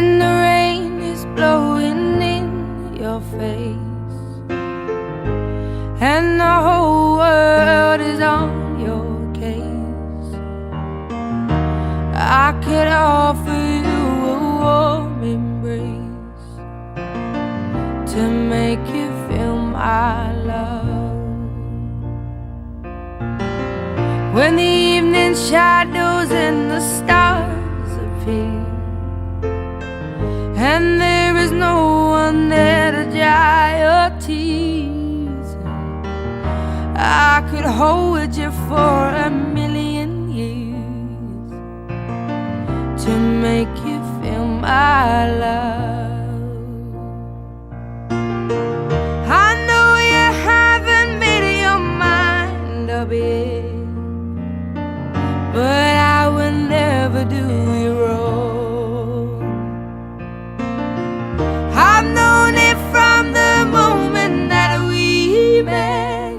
when the rain is blowing in your face and the whole world is on your case. I could offer you a warm embrace to make you feel my love. When the evening shadows and the stars appear and there is no one there to dry your tears, I could hold you for a million years to make you feel my love. I know you haven't made your mind up yet, but I will never do you wrong. I've known it from the moment that we met,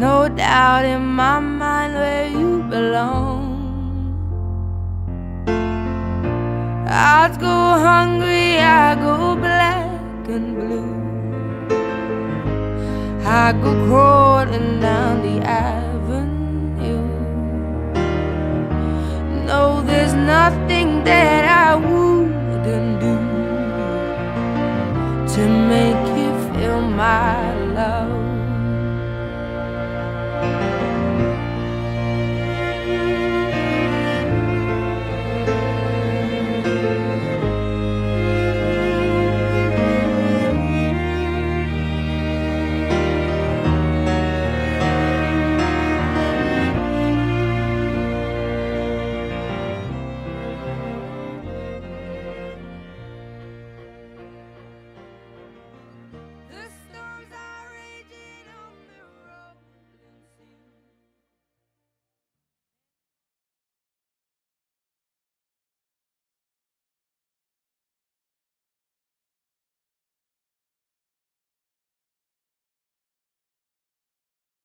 no doubt in my mind where you belong. I'd go hungry, I go black and blue, I go crawling down the avenue. No, there's nothing that I would